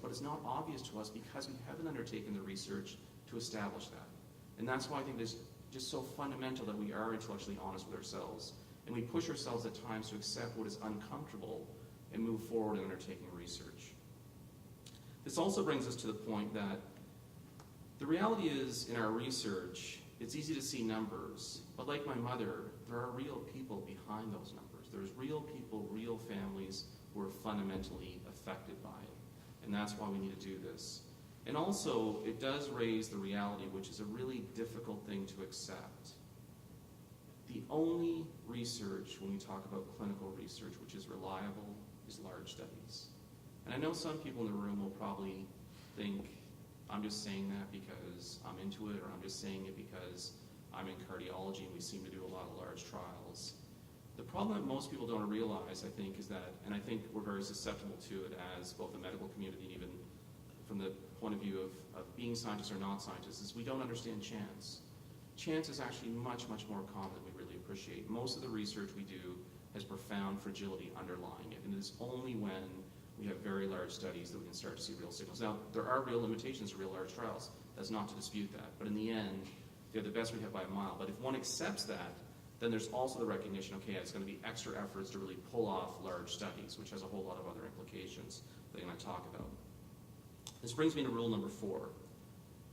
but it's not obvious to us because we haven't undertaken the research to establish that. And that's why I think it's just so fundamental that we are intellectually honest with ourselves. And we push ourselves at times to accept what is uncomfortable and move forward in undertaking research. This also brings us to the point that the reality is, in our research, it's easy to see numbers, but like my mother, there are real people behind those numbers. There's real people, real families who are fundamentally affected by it. And that's why we need to do this. And also, it does raise the reality, which is a really difficult thing to accept. The only research, when we talk about clinical research, which is reliable, is large studies. And I know some people in the room will probably think, I'm just saying that because I'm into it, or I'm just saying it because I'm in cardiology and we seem to do a lot of large trials. The problem that most people don't realize, I think, is that, and I think we're very susceptible to it as both the medical community and even from the point of view of being scientists or not scientists, is we don't understand chance. Chance is actually much, much more common than we really appreciate. Most of the research we do has profound fragility underlying it, and it is only when we have very large studies that we can start to see real signals. Now, there are real limitations to real large trials. That's not to dispute that. But in the end, they're the best we have by a mile. But if one accepts that, then there's also the recognition, okay, it's going to be extra efforts to really pull off large studies, which has a whole lot of other implications that I'm going to talk about. This brings me to rule number 4.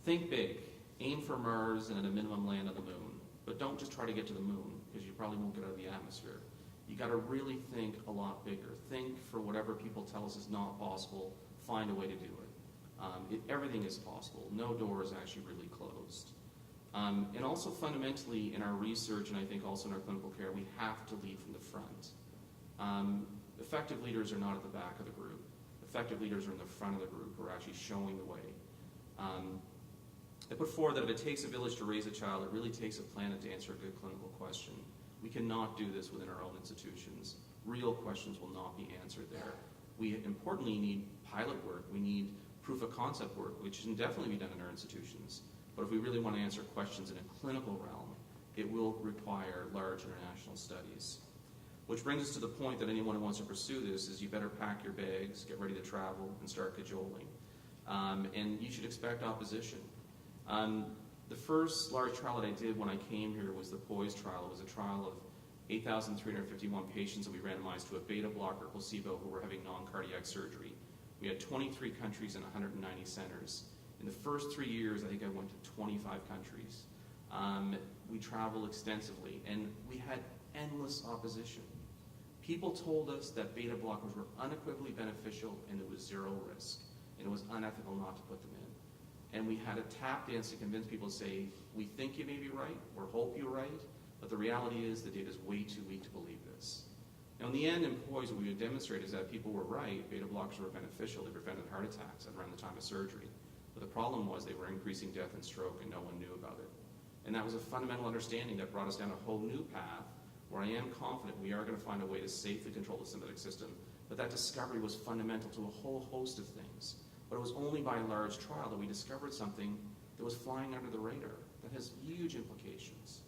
Think big. Aim for Mars and at a minimum land on the moon. But don't just try to get to the moon, because you probably won't get out of the atmosphere. You got to really think a lot bigger. Think for whatever people tell us is not possible, find a way to do it. Everything is possible. No door is actually really closed. And also fundamentally in our research, and I think also in our clinical care, we have to lead from the front. Effective leaders are not at the back of the group. Effective leaders are in the front of the group who are actually showing the way. I put forward that if it takes a village to raise a child, it really takes a planet to answer a good clinical question. We cannot do this within our own institutions. Real questions will not be answered there. We importantly need pilot work. We need proof of concept work, which can definitely be done in our institutions. But if we really want to answer questions in a clinical realm, it will require large international studies. Which brings us to the point that anyone who wants to pursue this is you better pack your bags, get ready to travel, and start cajoling. And you should expect opposition. The first large trial that I did when I came here was the POISE trial. It was a trial of 8,351 patients that we randomized to a beta blocker placebo who were having non-cardiac surgery. We had 23 countries and 190 centers. In the first 3 years, I think I went to 25 countries. We traveled extensively, and we had endless opposition. People told us that beta blockers were unequivocally beneficial and there was zero risk, and it was unethical not to put them in. And we had a tap dance to convince people to say, we think you may be right, or hope you're right, but the reality is the data is way too weak to believe this. Now in the end, in POISE, what we would demonstrate is that people were right, beta blockers were beneficial, they prevented heart attacks at around the time of surgery. But the problem was they were increasing death and stroke and no one knew about it. And that was a fundamental understanding that brought us down a whole new path where I am confident we are going to find a way to safely control the sympathetic system. But that discovery was fundamental to a whole host of things. But it was only by a large trial that we discovered something that was flying under the radar that has huge implications.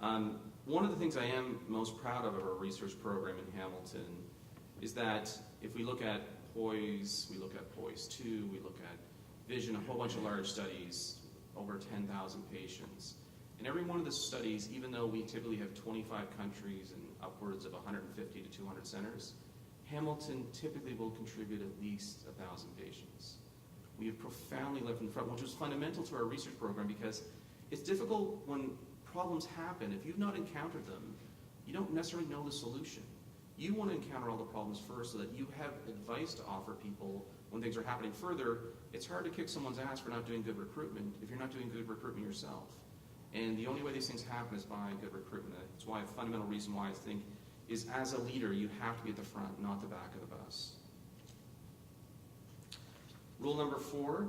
One of the things I am most proud of our research program in Hamilton is that if we look at POISE, we look at POISE 2, we look at VISION, a whole bunch of large studies, over 10,000 patients. In every one of the studies, even though we typically have 25 countries and upwards of 150 to 200 centers, Hamilton typically will contribute at least 1,000 patients. We have profoundly led from the front, which was fundamental to our research program because it's difficult when problems happen. If you've not encountered them, you don't necessarily know the solution. You want to encounter all the problems first so that you have advice to offer people when things are happening. Further, it's hard to kick someone's ass for not doing good recruitment if you're not doing good recruitment yourself. And the only way these things happen is by good recruitment. That's why a fundamental reason why I think is as a leader, you have to be at the front, not the back of the bus. Rule number 4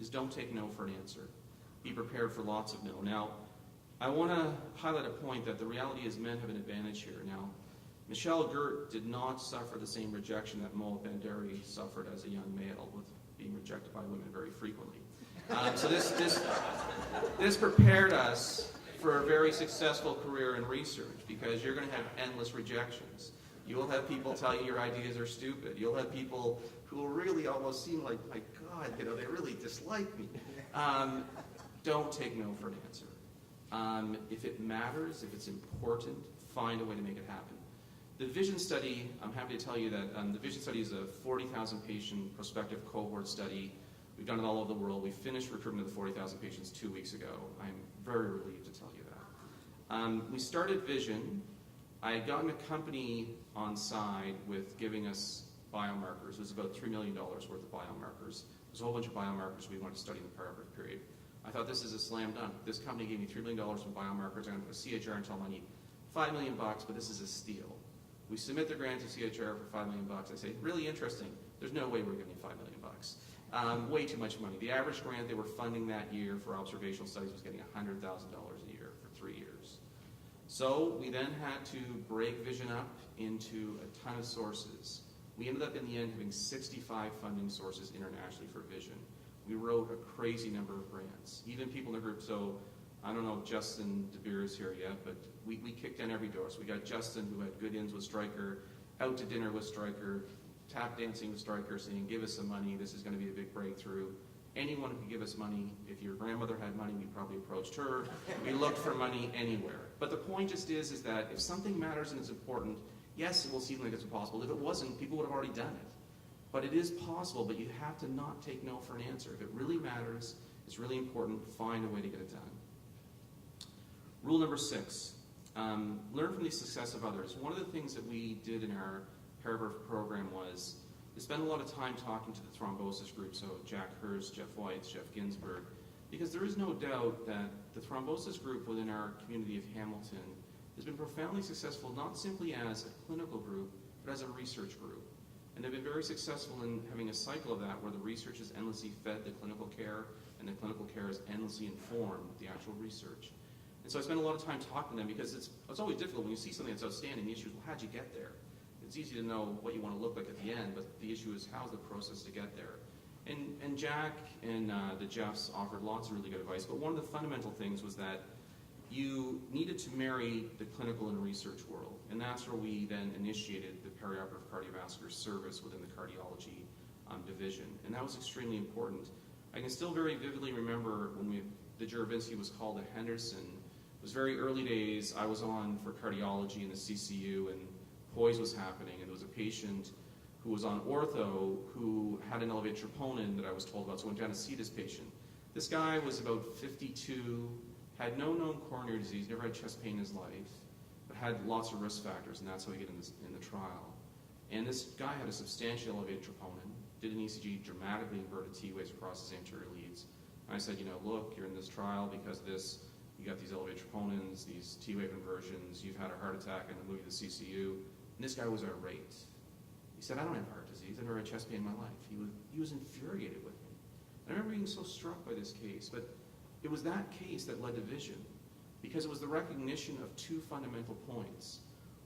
is don't take no for an answer. Be prepared for lots of no. Now, I want to highlight a point that the reality is men have an advantage here. Now, Michel Gert did not suffer the same rejection that Mo Banderi suffered as a young male, with being rejected by women very frequently. So this prepared us for a very successful career in research because you're going to have endless rejections. You will have people tell you your ideas are stupid. You'll have people really almost seem like, my God, they really dislike me. Don't take no for an answer. If it matters, if it's important, find a way to make it happen. The vision study, I'm happy to tell you that the vision study is a 40,000 patient prospective cohort study. We've done it all over the world. We finished recruitment of the 40,000 patients 2 weeks ago. I'm very relieved to tell you that. We started Vision. I had gotten a company on side with giving us biomarkers. It was about $3 million worth of biomarkers. There's a whole bunch of biomarkers we wanted to study in the perioperative period. I thought, this is a slam dunk. This company gave me $3 million in biomarkers. I'm going to put a CHR and tell them I need $5 million, but this is a steal. We submit the grant to CHR for $5 million. I say, really interesting. There's no way we're giving you $5 million. Way too much money. The average grant they were funding that year for observational studies was getting $100,000 a year for 3 years. So we then had to break Vision up into a ton of sources. We ended up in the end having 65 funding sources internationally for Vision. We wrote a crazy number of grants. Even people in the group, so I don't know if Justin Devereaux is here yet, but we kicked in every door. So we got Justin, who had good ins with Stryker, out to dinner with Stryker, tap dancing with Stryker, saying, give us some money, this is going to be a big breakthrough. Anyone who could give us money, if your grandmother had money, we probably approached her. We looked for money anywhere. But the point just is that if something matters and it's important, yes, it will seem like it's impossible. If it wasn't, people would have already done it. But it is possible, but you have to not take no for an answer. If it really matters, it's really important, find a way to get it done. Rule number 6, learn from the success of others. One of the things that we did in our perioperative program was to spend a lot of time talking to the thrombosis group, so Jack Hurst, Jeff White, Jeff Ginsburg, because there is no doubt that the thrombosis group within our community of Hamilton has been profoundly successful, not simply as a clinical group, but as a research group. And they've been very successful in having a cycle of that where the research has endlessly fed the clinical care, and the clinical care has endlessly informed the actual research. And so I spent a lot of time talking to them because it's always difficult when you see something that's outstanding. The issue is, well, how'd you get there? It's easy to know what you want to look like at the end, but the issue is, how's the process to get there? And Jack and the Jeffs offered lots of really good advice, but one of the fundamental things was that you needed to marry the clinical and research world, and that's where we then initiated the perioperative cardiovascular service within the cardiology division, and that was extremely important. I can still very vividly remember when the Juravinski was called to Henderson. It was very early days. I was on for cardiology in the CCU, and POISE was happening, and there was a patient who was on ortho who had an elevated troponin that I was told about, so I went down to see this patient. This guy was about 52, had no known coronary disease, never had chest pain in his life, but had lots of risk factors, and that's how he got in the trial. And this guy had a substantially elevated troponin, did an ECG, dramatically inverted T waves across his anterior leads. And I said, look, you're in this trial because of this. You got these elevated troponins, these T wave inversions, you've had a heart attack and moving to the CCU. And this guy was irate. He said, I don't have heart disease, I've never had chest pain in my life. He was infuriated with me. And I remember being so struck by this case, but it was that case that led to Vision, because it was the recognition of two fundamental points.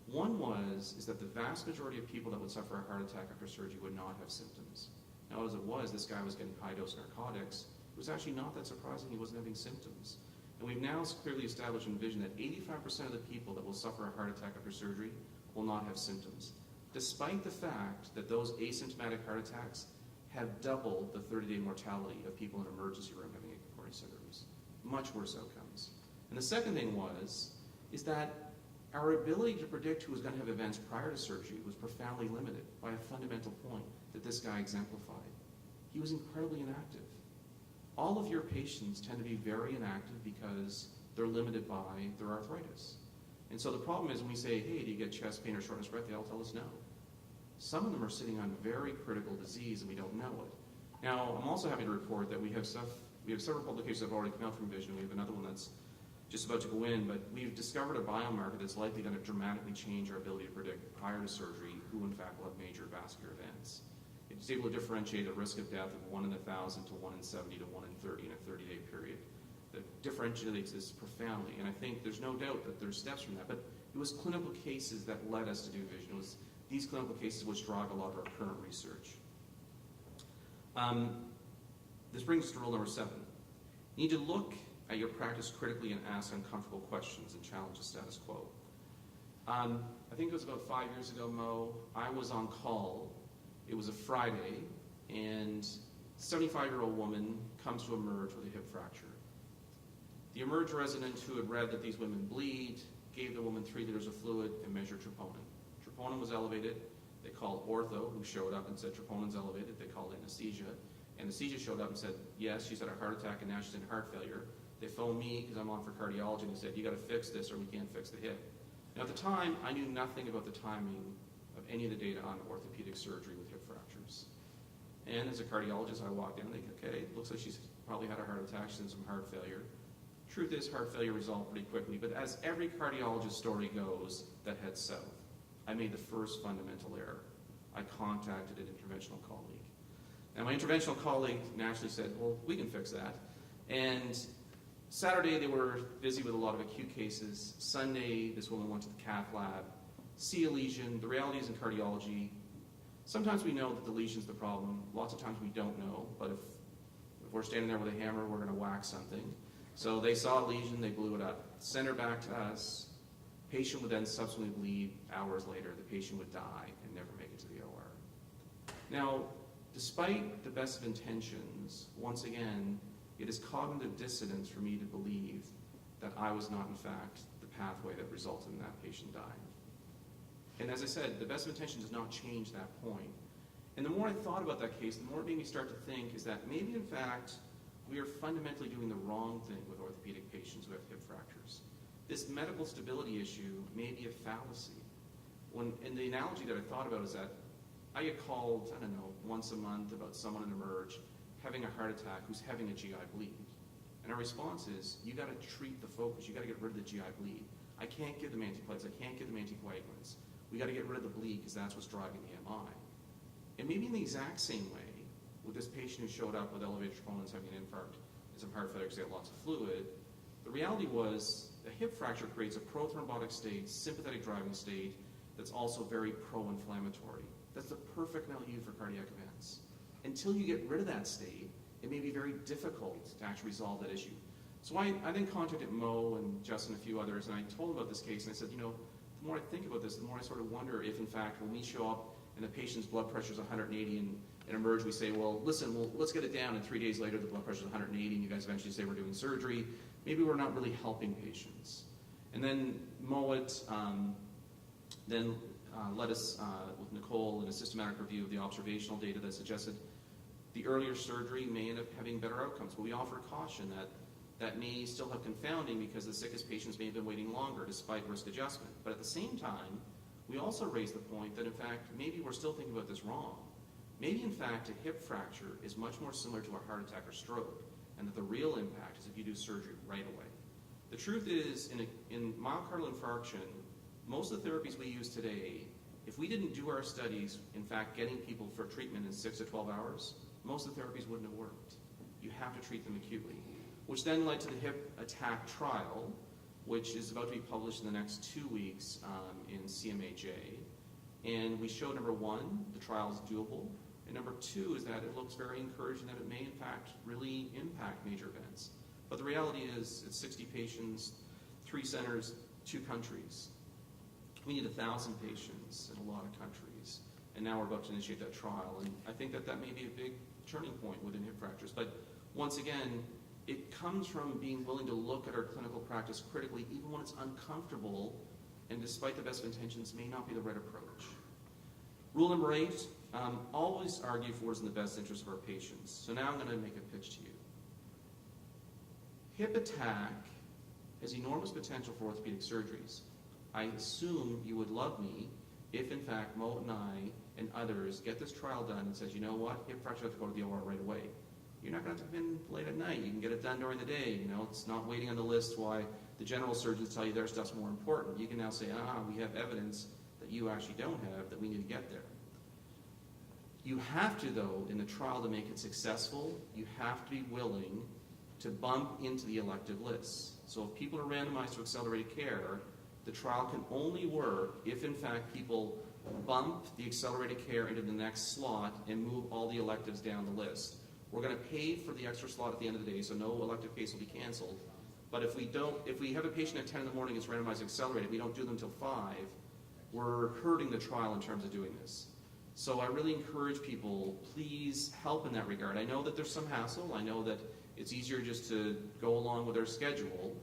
One is that the vast majority of people that would suffer a heart attack after surgery would not have symptoms. Now, as it was, this guy was getting high-dose narcotics. It was actually not that surprising he wasn't having symptoms. And we've now clearly established in Vision that 85% of the people that will suffer a heart attack after surgery will not have symptoms, despite the fact that those asymptomatic heart attacks have doubled the 30-day mortality of people in an emergency room having coronary syndromes. Much worse outcomes. And the second thing is that our ability to predict who was going to have events prior to surgery was profoundly limited by a fundamental point that this guy exemplified. He was incredibly inactive. All of your patients tend to be very inactive because they're limited by their arthritis. And so the problem is when we say, hey, do you get chest pain or shortness of breath, they all tell us no. Some of them are sitting on very critical disease and we don't know it. Now, I'm also happy to report that we have several publications that have already come out from Vision. We have another one that's just about to go in, but we've discovered a biomarker that's likely going to dramatically change our ability to predict prior to surgery who in fact will have major vascular events. It's able to differentiate a risk of death of 1 in 1,000 to 1 in 70 to 1 in 30 in a 30-day period. That differentiates this profoundly, and I think there's no doubt that there's steps from that, but it was clinical cases that led us to do Vision. It was these clinical cases which drive a lot of our current research. This brings us to rule number 7. You need to look at your practice critically and ask uncomfortable questions and challenge the status quo. I think it was about 5 years ago, Mo, I was on call. It was a Friday. and 75-year-old woman comes to emerge with a hip fracture. The emerge resident who had read that these women bleed gave the woman 3 liters of fluid and measured troponin. Troponin was elevated. They called ortho, who showed up and said troponin's elevated. They called anesthesia. Anesthesia showed up and said, yes, she's had a heart attack and now she's in heart failure. They phoned me because I'm on for cardiology and they said, you got to fix this or we can't fix the hip. Now at the time, I knew nothing about the timing of any of the data on orthopedic surgery with hip fractures. And as a cardiologist, I walked in and think, okay, looks like she's probably had a heart attack, she's in some heart failure. Truth is, heart failure resolved pretty quickly, but as every cardiologist story goes that heads south, I made the first fundamental error. I contacted an interventional colleague. Now my interventional colleague naturally said, well, we can fix that. And Saturday they were busy with a lot of acute cases. Sunday, this woman went to the cath lab, see a lesion. The reality is in cardiology, sometimes we know that the lesion's the problem. Lots of times we don't know, but if we're standing there with a hammer, we're going to whack something. So they saw a lesion, they blew it up, sent her back to us. Patient would then subsequently bleed. Hours later, the patient would die and never make it to the OR. Now, despite the best of intentions, once again, it is cognitive dissonance for me to believe that I was not, in fact, the pathway that resulted in that patient dying. And as I said, the best of intention does not change that point. And the more I thought about that case, the more it made me start to think is that maybe, in fact, we are fundamentally doing the wrong thing with orthopedic patients who have hip fractures. This medical stability issue may be a fallacy. And the analogy that I thought about is that I get called, I don't know, once a month about someone in Emerge having a heart attack who's having a GI bleed. And our response is, you got to treat the focus. You got to get rid of the GI bleed. I can't give them antiplatelets. I can't give them anticoagulants. We got to get rid of the bleed because that's what's driving the MI. And maybe in the exact same way, with this patient who showed up with elevated troponins having an infarct and some heart failure because they had lots of fluid, the reality was a hip fracture creates a prothrombotic state, sympathetic driving state, that's also very pro-inflammatory. That's the perfect milieu for cardiac events. Until you get rid of that state, it may be very difficult to actually resolve that issue. So I then contacted Mo and Justin and a few others, and I told them about this case, and I said, you know, the more I think about this, the more I sort of wonder if, in fact, when we show up and the patient's blood pressure is 180 and Emerge, we say, well, listen, let's get it down, and 3 days later the blood pressure is 180, and you guys eventually say we're doing surgery. Maybe we're not really helping patients. And then Mowat led us with Nicole in a systematic review of the observational data that suggested the earlier surgery may end up having better outcomes. But we offer caution that may still have confounding because the sickest patients may have been waiting longer despite risk adjustment. But at the same time, we also raised the point that, in fact, maybe we're still thinking about this wrong. Maybe, in fact, a hip fracture is much more similar to a heart attack or stroke, and that the real impact is if you do surgery right away. The truth is, in myocardial infarction, most of the therapies we use today, if we didn't do our studies, in fact, getting people for treatment in 6 to 12 hours, most of the therapies wouldn't have worked. You have to treat them acutely, which then led to the hip attack trial, which is about to be published in the next 2 weeks in CMAJ. And we showed, number one, the trial is doable. And number two is that it looks very encouraging that it may, in fact, really impact major events. But the reality is it's 60 patients, 3 centers, 2 countries. We need 1,000 patients in a lot of countries. And now we're about to initiate that trial. And I think that may be a big turning point within hip fractures. But once again, it comes from being willing to look at our clinical practice critically, even when it's uncomfortable, and despite the best of intentions, may not be the right approach. Rule number 8, always argue for what is in the best interest of our patients. So now I'm going to make a pitch to you. Hip attack has enormous potential for orthopedic surgeries. I assume you would love me if, in fact, Mo and I and others get this trial done and says, you know what, hip fracture has to go to the OR right away. You're not going to have to come in late at night. You can get it done during the day. You know, it's not waiting on the list why the general surgeons tell you their stuff's more important. You can now say, we have evidence that you actually don't have that we need to get there. You have to, though, in the trial to make it successful, you have to be willing to bump into the elective lists. So if people are randomized to accelerated care, the trial can only work if, in fact, people bump the accelerated care into the next slot and move all the electives down the list. We're going to pay for the extra slot at the end of the day, so no elective case will be canceled. But if we have a patient at 10 in the morning that's randomized accelerated, we don't do them until 5, we're hurting the trial in terms of doing this. So I really encourage people, please help in that regard. I know that there's some hassle. I know that it's easier just to go along with our schedule,